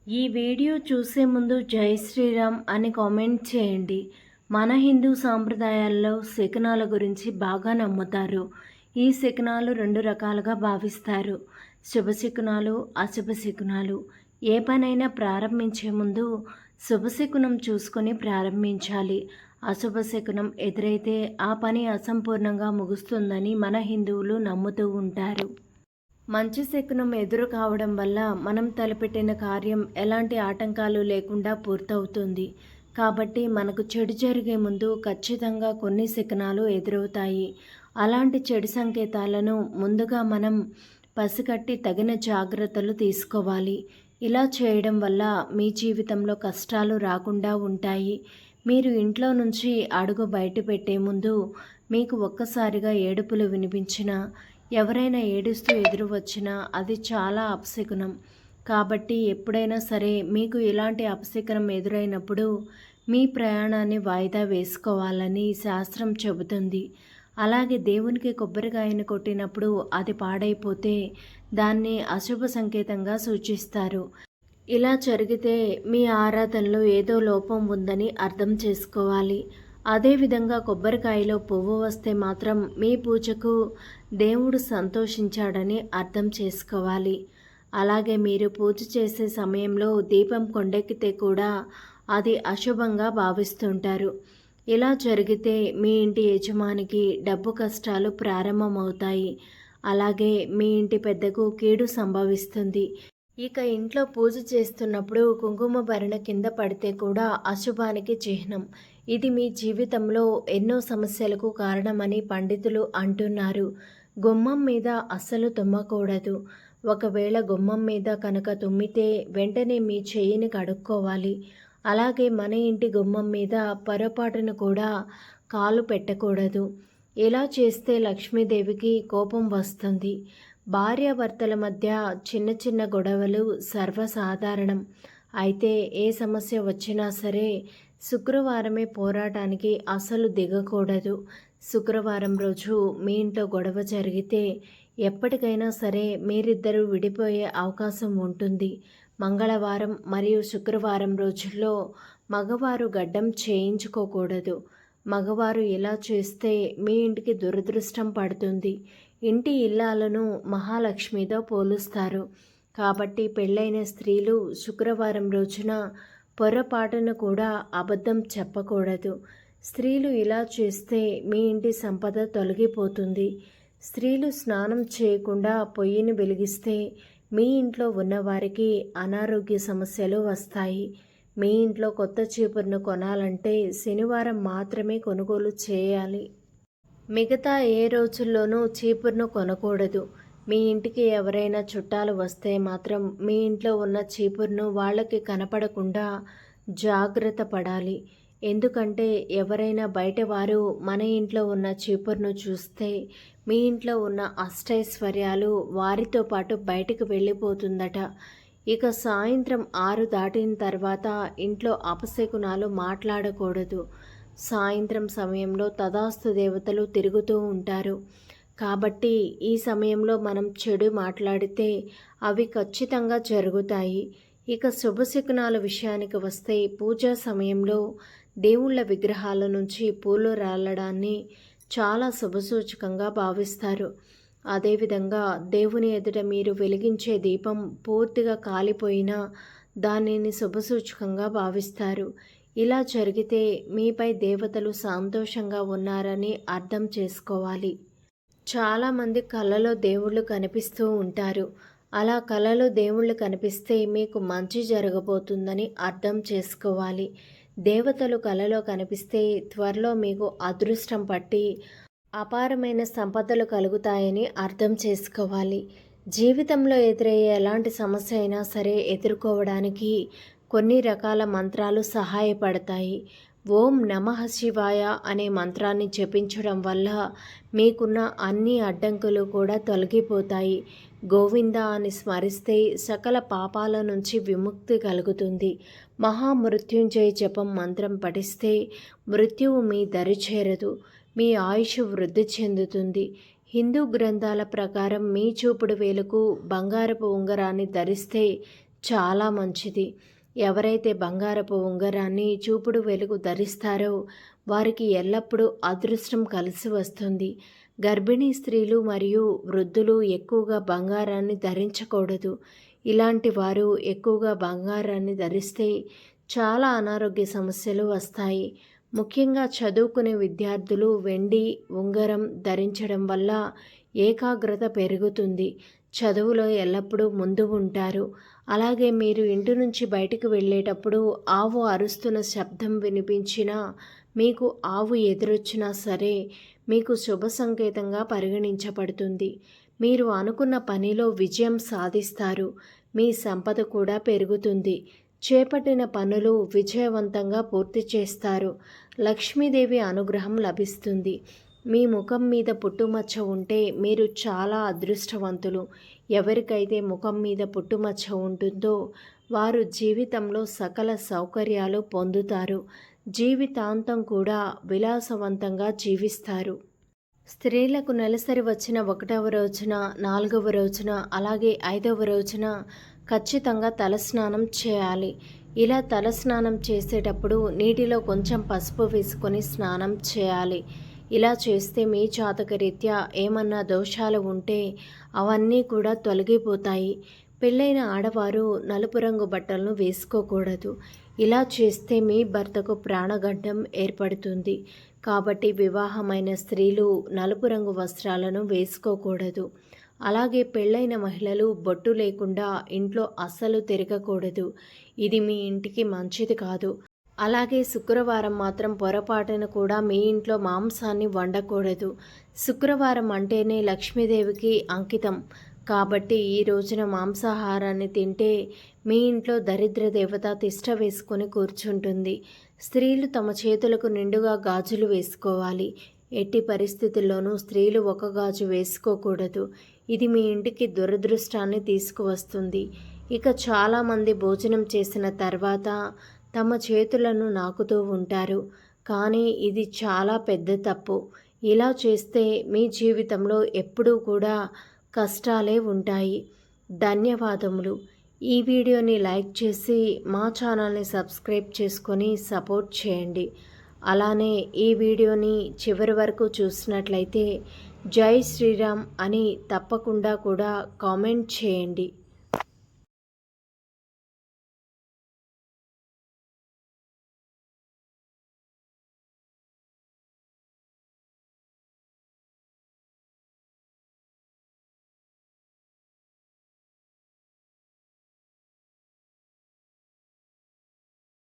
ఈ వీడియో చూసే ముందు జై శ్రీరామ్ అని కామెంట్ చేయండి. మన హిందూ సాంప్రదాయాల్లో శకునాల గురించి బాగా నమ్ముతారు. ఈ శకునాలు రెండు రకాలుగా భావిస్తారు. శుభశకునాలు, అశుభశకునాలు. ఏ పనైనా ప్రారంభించే ముందు శుభశకునం చూసుకొని ప్రారంభించాలి. అశుభశకునం ఎదురైతే ఆ పని అసంపూర్ణంగా ముగుస్తుందని మన హిందువులు నమ్ముతూ ఉంటారు. మంచి శకునం ఎదురు కావడం వల్ల మనం తలపెట్టిన కార్యం ఎలాంటి ఆటంకాలు లేకుండా పూర్తవుతుంది. కాబట్టి మనకు చెడు జరిగే ముందు ఖచ్చితంగా కొన్ని శకునాలు ఎదురవుతాయి. అలాంటి చెడు సంకేతాలను ముందుగా మనం పసిగట్టి తగిన జాగ్రత్తలు తీసుకోవాలి. ఇలా చేయడం వల్ల మీ జీవితంలో కష్టాలు రాకుండా ఉంటాయి. మీరు ఇంట్లో నుంచి అడుగు బయట పెట్టే ముందు మీకు ఒక్కసారిగా ఏడుపులు వినిపించినా, ఎవరైనా ఏడుస్తూ ఎదురు వచ్చినా అది చాలా అపశకునం. కాబట్టి ఎప్పుడైనా సరే మీకు ఇలాంటి అపశకునం ఎదురైనప్పుడు మీ ప్రయాణాన్ని వాయిదా వేసుకోవాలని శాస్త్రం చెబుతుంది. అలాగే దేవునికి కొబ్బరికాయను కొట్టినప్పుడు అది పాడైపోతే దాన్ని అశుభ సంకేతంగా సూచిస్తారు. ఇలా జరిగితే మీ ఆరాధనలో ఏదో లోపం ఉందని అర్థం చేసుకోవాలి. అదేవిధంగా కొబ్బరికాయలో పువ్వు వస్తే మాత్రం మీ పూజకు దేవుడు సంతోషించాడని అర్థం చేసుకోవాలి. అలాగే మీరు పూజ చేసే సమయంలో దీపం కొండెక్కితే కూడా అది అశుభంగా భావిస్తుంటారు. ఇలా జరిగితే మీ ఇంటి యజమానికి డబ్బు కష్టాలు ప్రారంభమవుతాయి. అలాగే మీ ఇంటి పెద్దకు కీడు సంభవిస్తుంది. ఇక ఇంట్లో పూజ చేస్తున్నప్పుడు కుంకుమ భరణ కింద పడితే కూడా అశుభానికి చిహ్నం. ఇది మీ జీవితంలో ఎన్నో సమస్యలకు కారణమని పండితులు అంటున్నారు. గుమ్మం మీద అస్సలు తుమ్మకూడదు. ఒకవేళ గుమ్మం మీద కనుక తుమ్మితే వెంటనే మీ చెయ్యిని కడుక్కోవాలి. అలాగే మన ఇంటి గుమ్మం మీద పొరపాటున కూడా కాలు పెట్టకూడదు. ఇలా చేస్తే లక్ష్మీదేవికి కోపం వస్తుంది. భార్యాభర్తల మధ్య చిన్న చిన్న గొడవలు సర్వసాధారణం. అయితే ఏ సమస్య వచ్చినా సరే శుక్రవారమే పోరాటానికి అసలు దిగకూడదు. శుక్రవారం రోజు మీ ఇంట్లో గొడవ జరిగితే ఎప్పటికైనా సరే మీరిద్దరూ విడిపోయే అవకాశం ఉంటుంది. మంగళవారం మరియు శుక్రవారం రోజుల్లో మగవారు గడ్డం చేయించుకోకూడదు. మగవారు ఇలా చేస్తే మీ ఇంటికి దురదృష్టం పడుతుంది. ఇంటి ఇల్లాలను మహాలక్ష్మితో పోలుస్తారు. కాబట్టి పెళ్ళైన స్త్రీలు శుక్రవారం రోజున పొరపాటున కూడా అబద్ధం చెప్పకూడదు. స్త్రీలు ఇలా చేస్తే మీ ఇంటి సంపద తొలగిపోతుంది. స్త్రీలు స్నానం చేయకుండా పొయ్యిని వెలిగిస్తే మీ ఇంట్లో ఉన్నవారికి అనారోగ్య సమస్యలు వస్తాయి. మీ ఇంట్లో కొత్త చీపురును కొనాలంటే శనివారం మాత్రమే కొనుగోలు చేయాలి. మిగతా ఏ రోజుల్లోనూ చీపురును కొనకూడదు. మీ ఇంటికి ఎవరైనా చుట్టాలు వస్తే మాత్రం మీ ఇంట్లో ఉన్న చీపురును వాళ్ళకి కనపడకుండా జాగ్రత్త పడాలి. ఎందుకంటే ఎవరైనా బయట వారు మన ఇంట్లో ఉన్న చీపురును చూస్తే మీ ఇంట్లో ఉన్న అష్టైశ్వర్యాలు వారితో పాటు బయటకు వెళ్ళిపోతుందట. ఇక సాయంత్రం 6 దాటిన తర్వాత ఇంట్లో అపశకునాలు మాట్లాడకూడదు. సాయంత్రం సమయంలో తదాస్తు దేవతలు తిరుగుతూ ఉంటారు. కాబట్టి ఈ సమయంలో మనం చెడు మాట్లాడితే అవి ఖచ్చితంగా జరుగుతాయి. ఇక శుభశకునాల విషయానికి వస్తే పూజా సమయంలో దేవుళ్ళ విగ్రహాల నుంచి పూలు రాలడాన్ని చాలా శుభసూచకంగా భావిస్తారు. అదేవిధంగా దేవుని ఎదుట మీరు వెలిగించే దీపం పూర్తిగా కాలిపోయినా దానిని శుభసూచకంగా భావిస్తారు. ఇలా జరిగితే మీపై దేవతలు సంతోషంగా ఉన్నారని అర్థం చేసుకోవాలి. చాలామంది కలలో దేవుళ్ళు కనిపిస్తూ ఉంటారు. అలా కలలో దేవుళ్ళు కనిపిస్తే మీకు మంచి జరగబోతుందని అర్థం చేసుకోవాలి. దేవతలు కలలో కనిపిస్తే త్వరలో మీకు అదృష్టం పట్టి అపారమైన సంపదలు కలుగుతాయని అర్థం చేసుకోవాలి. జీవితంలో ఎదురయ్యే ఎలాంటి సమస్య అయినా సరే ఎదుర్కోవడానికి కొన్ని రకాల మంత్రాలు సహాయపడతాయి. ఓం నమః శివాయ అనే మంత్రాన్ని జపించడం వల్ల మీకున్న అన్ని అడ్డంకులు కూడా తొలగిపోతాయి. గోవింద అని స్మరిస్తే సకల పాపాల నుంచి విముక్తి కలుగుతుంది. మహామృత్యుంజయ జపం మంత్రం పఠిస్తే మృత్యువు మీ దరి చేరదు. మీ ఆయుష్ వృద్ధి చెందుతుంది. హిందూ గ్రంథాల ప్రకారం మీ చూపుడు వేలుకు బంగారపు ఉంగరాన్ని ధరిస్తే చాలా మంచిది. ఎవరైతే బంగారపు ఉంగరాన్ని చూపుడు వెలుగు ధరిస్తారో వారికి ఎల్లప్పుడూ అదృష్టం కలిసి వస్తుంది. గర్భిణీ స్త్రీలు మరియు వృద్ధులు ఎక్కువగా బంగారాన్ని ధరించకూడదు. ఇలాంటి వారు ఎక్కువగా బంగారాన్ని ధరిస్తే చాలా అనారోగ్య సమస్యలు వస్తాయి. ముఖ్యంగా చదువుకునే విద్యార్థులు వెండి ఉంగరం ధరించడం వల్ల ఏకాగ్రత పెరుగుతుంది. చదువులో ఎల్లప్పుడూ ముందు ఉంటారు. అలాగే మీరు ఇంటి నుంచి బయటికి వెళ్ళేటప్పుడు ఆవు అరుస్తున్న శబ్దం వినిపించినా, మీకు ఆవు ఎదురొచ్చినా సరే మీకు శుభ సంకేతంగా పరిగణించబడుతుంది. మీరు అనుకున్న పనిలో విజయం సాధిస్తారు. మీ సంపద కూడా పెరుగుతుంది. చేపట్టిన పనులు విజయవంతంగా పూర్తి చేస్తారు. లక్ష్మీదేవి అనుగ్రహం లభిస్తుంది. మీ ముఖం మీద పుట్టుమచ్చ ఉంటే మీరు చాలా అదృష్టవంతులు. ఎవరికైతే ముఖం మీద పుట్టుమచ్చ ఉంటుందో వారు జీవితంలో సకల సౌకర్యాలు పొందుతారు. జీవితాంతం కూడా విలాసవంతంగా జీవిస్తారు. స్త్రీలకు నెలసరి వచ్చిన 1వ రోజున, 4వ రోజున, అలాగే 5వ రోజున ఖచ్చితంగా తలస్నానం చేయాలి. ఇలా తలస్నానం చేసేటప్పుడు నీటిలో కొంచెం పసుపు వేసుకొని స్నానం చేయాలి. ఇలా చేస్తే మీ జాతకరీత్యా ఏమన్నా దోషాలు ఉంటే అవన్నీ కూడా తొలగిపోతాయి. పెళ్ళైన ఆడవారు నలుపు రంగు బట్టలను వేసుకోకూడదు. ఇలా చేస్తే మీ భర్తకు ప్రాణగండం ఏర్పడుతుంది. కాబట్టి వివాహమైన స్త్రీలు నలుపు రంగు వస్త్రాలను వేసుకోకూడదు. అలాగే పెళ్ళైన మహిళలు బొట్టు లేకుండా ఇంట్లో అస్సలు తిరగకూడదు. ఇది మీ ఇంటికి మంచిది కాదు. అలాగే శుక్రవారం మాత్రం పొరపాటున కూడా మీ ఇంట్లో మాంసాన్ని వండకూడదు. శుక్రవారం అంటేనే లక్ష్మీదేవికి అంకితం. కాబట్టి ఈ రోజున మాంసాహారాన్ని తింటే మీ ఇంట్లో దరిద్ర దేవత తిష్ట వేసుకొని కూర్చుంటుంది. స్త్రీలు తమ చేతులకు నిండుగా గాజులు వేసుకోవాలి. ఎట్టి పరిస్థితుల్లోనూ స్త్రీలు ఒక గాజు వేసుకోకూడదు. ఇది మీ ఇంటికి దురదృష్టాన్ని తీసుకువస్తుంది. ఇక చాలామంది భోజనం చేసిన తర్వాత తమ చేతులను నాకుతూ ఉంటారు. కానీ ఇది చాలా పెద్ద తప్పు. ఇలా చేస్తే మీ జీవితంలో ఎప్పుడూ కూడా కష్టాలే ఉంటాయి. ధన్యవాదములు. ఈ వీడియోని లైక్ చేసి మా ఛానల్ని సబ్స్క్రైబ్ చేసుకొని సపోర్ట్ చేయండి. అలానే ఈ వీడియోని చివరి వరకు చూసినట్లయితే జై శ్రీరామ్ అని తప్పకుండా కూడా కామెంట్ చేయండి.